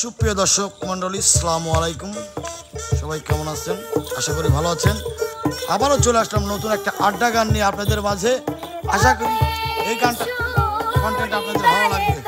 সুপ্রিয় দর্শক মণ্ডলী, আসসালামু আলাইকুম। সবাই কেমন আছেন? আশা করি ভালো আছেন। আবারও চলে আসলাম নতুন একটা আড্ডা গান নিয়ে আপনাদের মাঝে। আশা করি এই গানটা কন্টেন্ট আপনাদের ভালো লাগবে।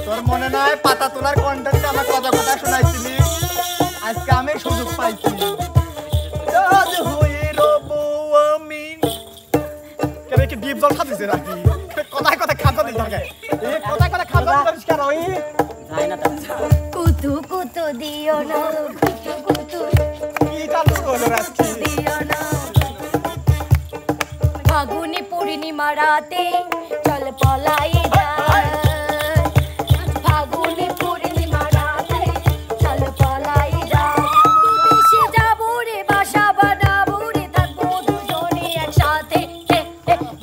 তোর মনে নয় পাতা তোলার কন্টেন্ট আমার কথা কথা শোনাইছিলি, আজকে আমি সুযোগ পাইছি। ডিপ জল খাতিছে নাকি? কথায় কথায় খাতা দিতে থাকে, কথায় কথায় খাতা দিতে কেন? কুতু কুতু দিও না, কুতু কি চালু করলো রাখছি দিও না। ফাগুনি পূর্ণিমা রাতে চল পলাই যায়, ফাগুনি পূর্ণিমা রাতে চল পলাই যায়। দেশে যাবো রে, বাসা বানাবো রে, থাকবো দুজনে একসাথে।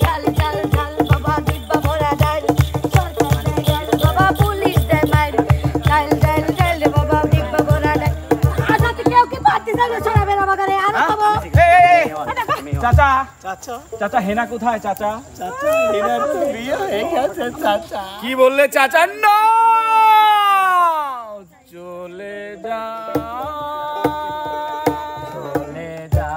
ঝাল ঝাল ঝাল বাবা দিব্যা ভরা ডাল, চল পলাই গেল বাবা পুলিশ দেয় মার, ডাল ডাল ডাল বাবা দিব্যা ভরা ডাল। আচ্ছা তুই কেউ কি পারতি যাবে ছড়াবে না বাগানে আর বাবা। চাচা চাচা চাচা হেনা কোথায় চাচা? চাচা হেনার তো বিয়ে হয়ে গেছে চাচা। কি বললে চাচা? না, চলে যা, চলে যা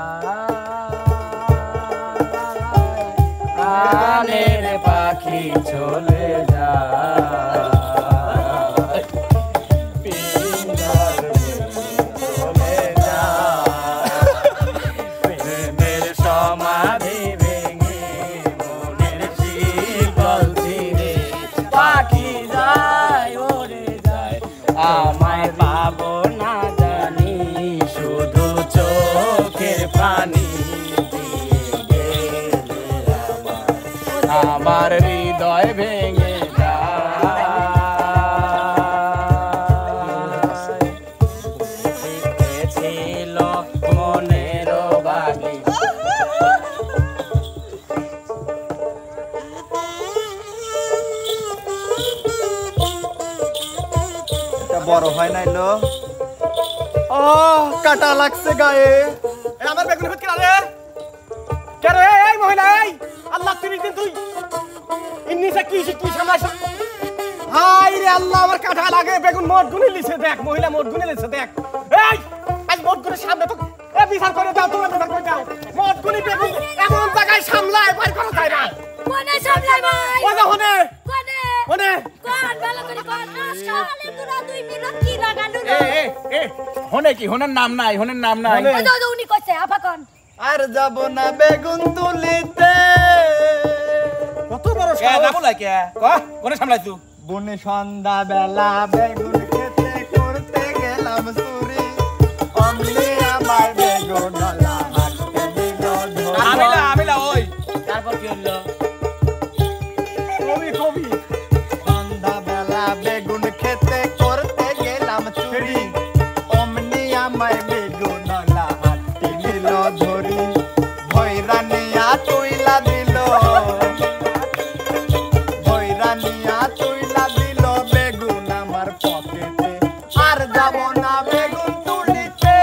প্রাণের পাখি, চলে যা। চলে যা, প্রেমের সমাধি ভেঙে মনের শিকল ছিঁড়ে পাখি যায়, ওরে যায়। আমায় পাবো না জানি, শুধু চোখের পানি দিয়ে গেলে আমার হৃদয় ভেঙে ছিল মনের বালি। বড় হয় নাই লো, ও কাটা লাগছে গায়ে। আমার বেগুন হচ্ছে রে, কে রে? এই মহিলা, এই আল্লাহ তিরিশ দিন তুই ইন্নিসে কি কি সমস্যা? হাই রে আল্লাহ, আমার কাটা লাগে। বেগুন মোট গুনে লিছে দেখ, মহিলা মোট গুনে লিছে দেখ। এই আজ মোট গুনে সামনে তো এ বিচার করে দাও, তোমরা বিচার করে দাও। মোট গুনে বেগুন এমন জায়গায় সামলায় বাইর করা যায় না। কোনে সামলাই ভাই? ওই হনে কোনে? হনে কোন ভালো করে কোন? আসলে তোরা দুই মিনিট কি লাগানো রে? এ হনে কি? হনের নাম নাই, হনের নাম নাই। ওই দাদা উনি কইছে আপা কোন? আর যাব না বেগুন তুলিতে। কত বড় কে যাবো না কে? কোনে সামলাই তুই? বনে সন্ধ্যা বেলা বেগুন খেতে করতে গেলাম চুরি, অমনি আমার বেগুন ডালা হাতে দিল ধরা। আমিলা আমিলা ওই তারপর কি হলো? কবি কবি সন্ধ্যা বেলা বেগুন খেতে করতে গেলাম চুরি, অমনি আমার বেগুন ডালা হাতে দিল ধরি, ভৈরা নিয়া তুইলা দিল, ভৈরা নিয়া তুইলা দিল বেগুন আমার পকেটে। আর যাব না বেগুন তুলিতে,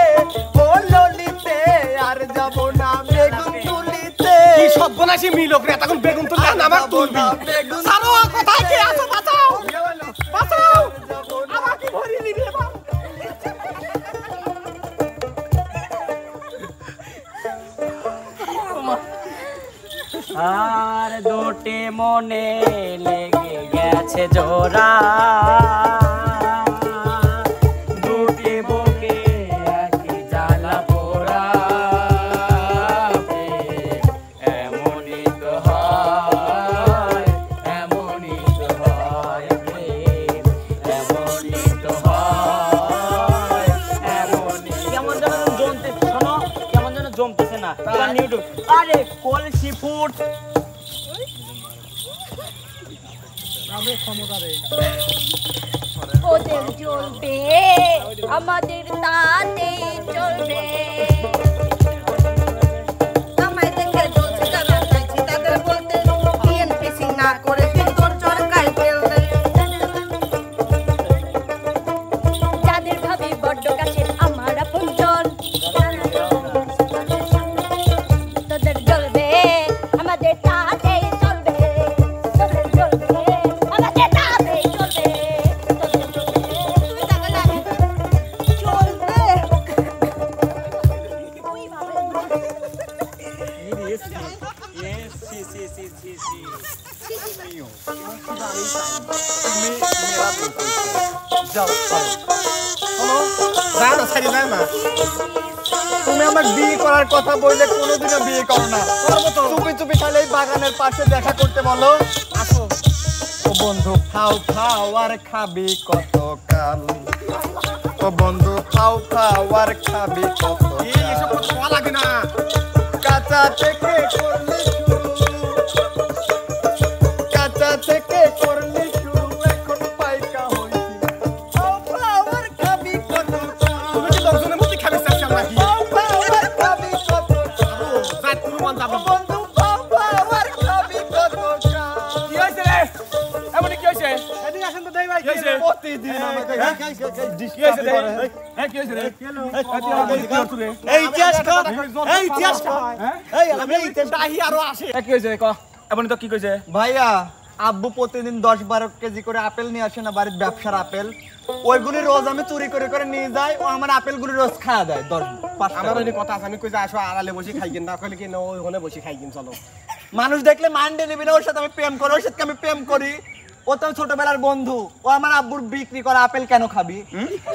ও ললিতে, আর যাব না বেগুন তুলিতে। কি সর্বনাশী মিলক রে, তখন বেগুন তুললে আমার তুলবি। সারো কোথায় কে আছো? বাঁচাও বাঁচাও, আমাকে ভরিয়ে দিবি এবার। আর দুটি মনে লেগে গেছে জোড়া, দুটি বুকে একই জ্বালা পোড়া, এমনই তো হয়, এমনই তো হয়, এমনই তো হয়, এমনই। কেমন যেন জমতে, শোনো কেমন যেন জমতেছে না ইউটিউব। আরে কলসি ফুট ওদের চলবে আমাদের তাতে চলবে। আমায় দেখে চলছে যারা চাইছি তাদের বলতে টিএনপিসি না করে তিনজন চরকায় ফেলবে। যাদের ভাবি বড্ড কাছের আমার আপনজন, তোদের জ্বলবে আমাদের তাতে চলবে, তোদের জ্বলবে আমাদের তাতে চলবে, তোদের জ্বলবে তুই তাকে লাগে চলবে। ওই ভাবে জানো ছাড়ি না না, তুমি আমার বিয়ে করার কথা বললে কোনোদিনও বিয়ে করো না। চুপি চুপি খালি এই বাগানের পাশে দেখা করতে বলো। আসো ও বন্ধু, খাও খাও আর খাবি কত কাল, ও বন্ধু খাও খাও আর খাবি কত কাল। লাগে না, কাঁচা থেকে করলি শুরু, কাঁচা থেকে করলি শুরু, এখন পাইকা হইছি। খাও খাও আর খাবি কত কাল, তুমি কি লোকজনের মধ্যে খাবি চাচ্ছি নাকি? খাও খাও আর খাবি কত কাল। যাই তুমি মন যাবি। বন্ধু খাও খাও আর খাবি কত কাল। কি হয়েছে রে? এমনি কি হয়েছে? এদিকে আসেন তো দেই ভাই, কি হয়েছে? কত প্রতিদিন আমাকে কি হয়েছে রে? এই কি হয়েছে রে? এই ইতিহাসটা এই ইতিহাসটা এই আমি এই ইতিহাসটা ডাহি আরো আসে কি হয়েছে ক এমন তো কি কইছে ভাইয়া আব্বু প্রতিদিন 10-12 কেজি করে আপেল নিয়ে আসে না বাড়ির ব্যবসার আপেল ওইগুলি রোজ আমি চুরি করে করে নিয়ে যাই ও আমার আপেলগুলি রোজ খাওয়া দেয় 10-5 আমার ওই কথা আছে আমি কই যে আসো আড়ালে বসে খাই কিন না কইলে কি না ওখানে বসে খাই কিন চলো মানুষ দেখলে মানডে নেবে না ওর সাথে আমি প্রেম করি ওর সাথে আমি প্রেম করি ও তো ছোটবেলার বন্ধু ও আমার আব্বুর বিক্রি করা আপেল কেন খাবি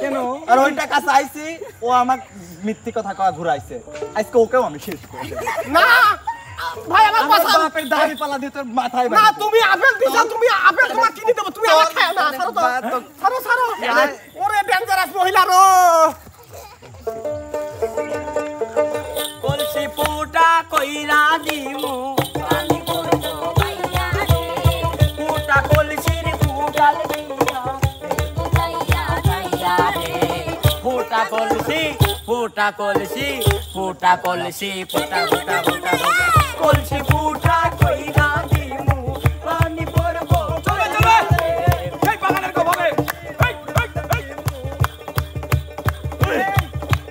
কেন আর ওই টাকা চাইছি ও আমার মিথ্যে কথা কয়া ঘুরাইছে আজকে ওকেও আমি শেষ করে দেব না ভাই আমার আমার কথা বাপের দাড়ি পালা দিয়ে তোর মাথায় না তুমি আপেল দিছো তুমি আপেল তোমার কিনে দেব তুমি আমার খায় না ছাড়ো তো ছাড়ো ওরে ডেঞ্জারাস মহিলা রো কলসি ফুটা কইরা দিমু পানি করবো ভাইয়া রে ফুটা কলসির ফুটাল দিয়া যাইয়া যাইয়া রে ফুটা কলসি ফুটা কলসি ফুটা কলসি ফুটা ফুটা ফুটা কলসি ফুটা কইরা দিমু পানি করবো চলে চলে এই বাগানের কো ভাবে এই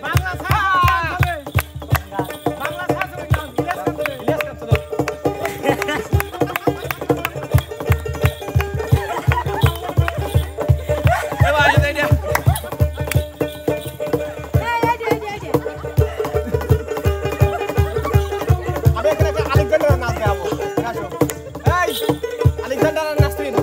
বাংলা ছাড় বাংলা ছাড় তুমি ইলেস করতে এ ভাই দে দে আমি এখানে একটা আলেকজান্ডার নাচ গাবো আসো এই আলেকজান্ডার নাচ তুই না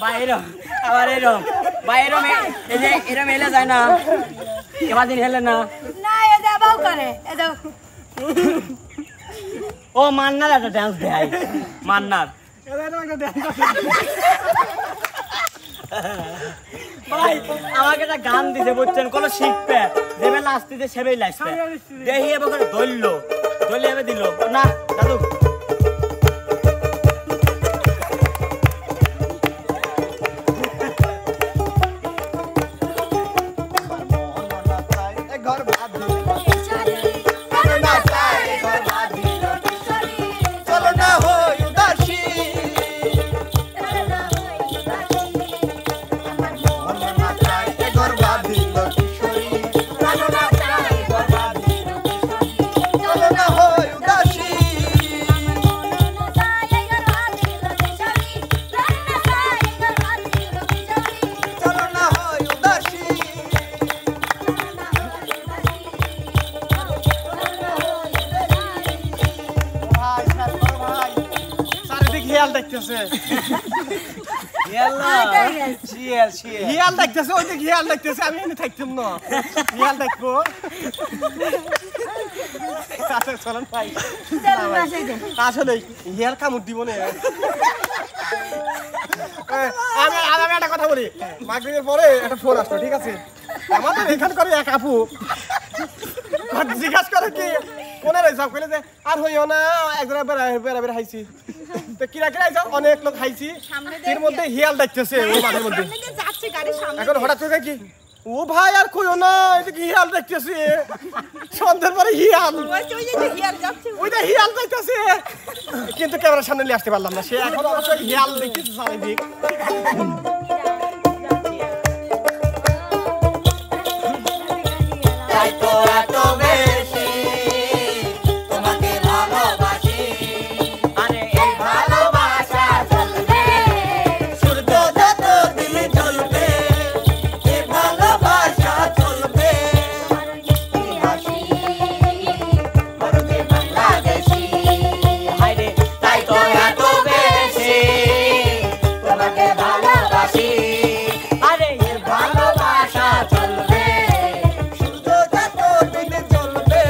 বাইরে আবার এরম বাইরে এই যে এরম হেলে যায় না এবার দিন হেলে না না এ যাবাও করে এ যাও ও মান্নার একটা ডান্স দেয় মান্নার ভাই আমাকে একটা গান দিতে বুঝছেন কোনো শিখবে দেবে লাস্ট দিতে সেবেই লাস্টে দেখি এবার ধরলো ধরলে এবার দিল না দাদু ঘর বাঁধি চলো না হই উদাসী ঘর বাঁধিল কিশোরী চলো না হই উদাসী চলো না হই উদাসী ভাই শাসন ভাই চারিদিক হিয়াল দেখতেছে হিয়াল দেখতেছে ওই দিক হিয়াল দেখতেছে আমি এনে থাকতাম না হিয়াল দেখবো আচ্ছা চলেন ভাই আসলে হিয়াল কামড় দিব না আমি একটা কথা বলি মাগরিবের পরে একটা ফোন আসলো ঠিক আছে আমাদের এখান করে এক আপু জিজ্ঞাসা করে কি কোনে রয়েছে কইলে যে আর হইও না একজনের বেড়া হাইছি তো কিরা কিরা যাও অনেক লোক হাইছি এর মধ্যে হিয়াল দেখতেছে ও মাঠের মধ্যে এখন হঠাৎ করে কি ও ভাই আর কইও না এদিকে হিয়াল দেখতেছে সন্ধ্যের পরে হিয়াল ওইটা হিয়াল দেখতেছে কিন্তু ক্যামেরার সামনে নিয়ে আসতে পারলাম না সে এখন অবশ্যই হিয়াল দেখতেছে চারিদিক আরে এই ভালোবাসা চলবে সূর্য যত দিন জ্বলবে এই ভালোবাসা চলবে হায়রে তাই তো এত বেশি তোমাকে ভালোবাসি আরে এই ভালোবাসা চলবে সূর্য যত দিন জ্বলবে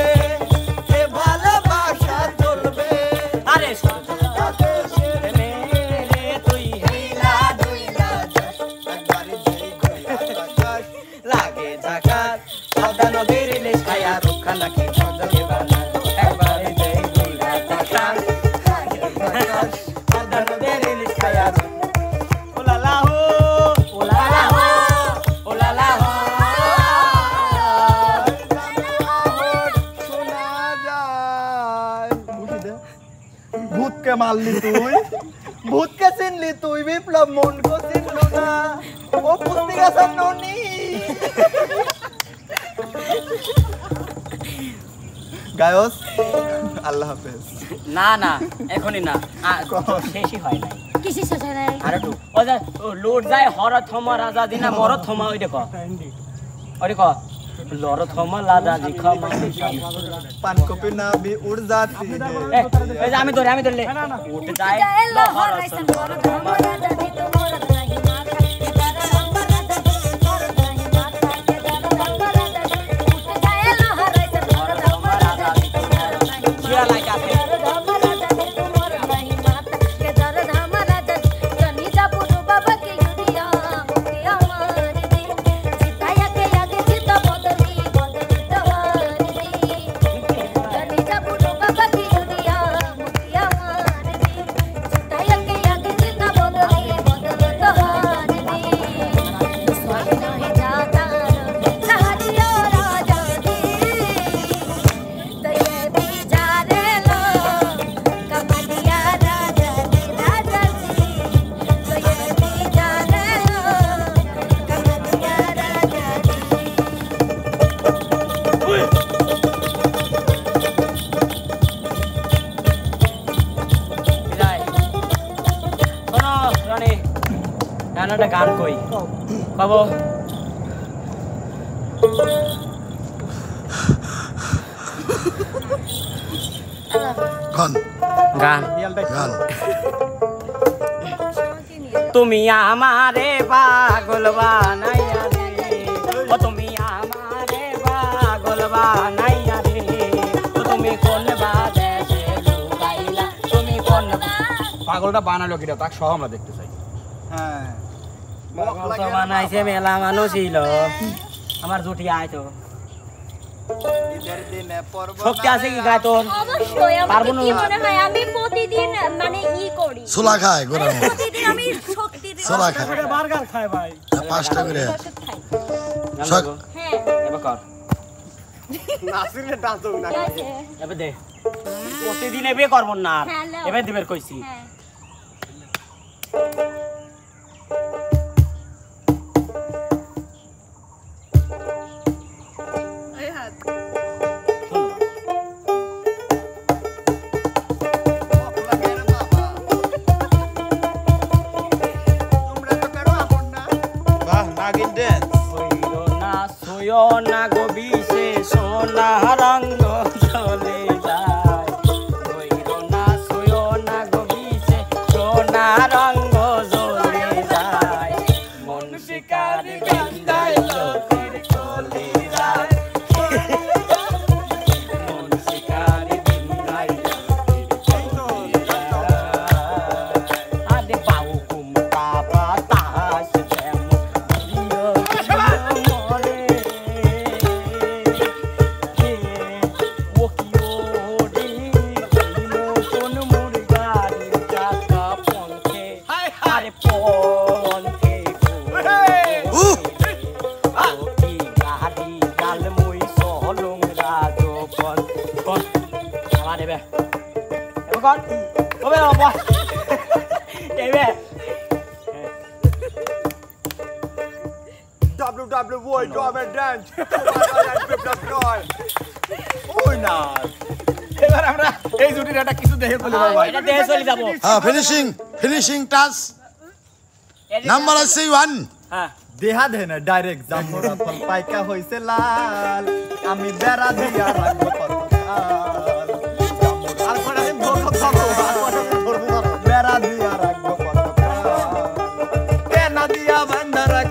এ ভালোবাসা চলবে আরে সূর্য যত মেরে তুই হেলা দুইলা একবারে যেই ঘুরিয়া আকাশ লাগে জাকাত সাদা নবীর ইলিশ খায়া রুখা নাকি সজলে বানা একবারে যেই দুইলা জাকাত সাদা নবীর ইলিশ খায়া ওলালা হো ওলালা হো ওলালা হো মারলি তুই ভূতকে চিনলি তুই বিপ্লব মনকে চিনলো না ও পুস্তিকা ননি গায়স আল্লাহ হাফেজ না না এখনই না শেষই হয় নাই কিসি শেষ হয় নাই আর একটু ও যা লোড যায় হর থমা রাজা দিনা মর থমা ওই দেখো লর থমা লাদা জি খামা পান কপি না বি উড় जाती এই যে আমি ধরলে উঠ যায় লহর থমা একটা গান কই কব গান গান গান তুমি আমারে পাগল বানাইয়া রে ও তুমি আমারে পাগল বানাইয়া রে তুমি কোন বাদেশে লুকাইলা তুমি কোন পাগলটা বানালো কিটা তাক সহ আমরা দেখতে চাই হ্যাঁ পাগল তো বানাইছে মেলা মানুষ ছিল আমার জুটি আয় তো ঈদের দিনে পর্ব শক্তি আছে কি গায় তোর অবশ্যই পারবো আমার না। কি মনে হয় আমি প্রতিদিন মানে করি ছোলা খায় গোড়ার মতো প্রতিদিন আমি শক্তি দিই ছোলা খায় বার্গার খায় ভাই 5টা করে ওষুধ খাই সক- হ্যাঁ এবার কর নাসিরের ডান্স দেব না ঠিক আছে এবার দে প্রতিদিন এবে করব না আর। হ্যাঁ, নাও। এবার দিবের কইছি হ্যাঁ বাহ নাগিন ডান্স হইলো না সয়ো না গবিসে সোনা রঙ্গ চলে যায় হইলো না সয়ো না গবিসে সোনা রঙ্গ চলে যায় মন শিকার গন্ধায় লোকের চলে যায় মন শিকার গন্ধায় লোকের চলে যায় আরে বাউ কুমটা বাতাস WWE Domen Dance ওই না এবার আমরা এই জুটির একটা কিছু দেখে বলি ভাই এটা দিয়ে চলে যাবো হ্যাঁ ফিনিশিং টাচ নাম্বার আছে 1 হ্যাঁ দেহা দেনা ডাইরেক্ট জাফরা ফল পাইকা হইছে লাল আমি বেড়া দিয়া রাখবো কতকাল আর কোটা দিন ধরবো বেড়া দিয়া রাখবো কতকাল কেনা দিয়া বান্ধা রাখ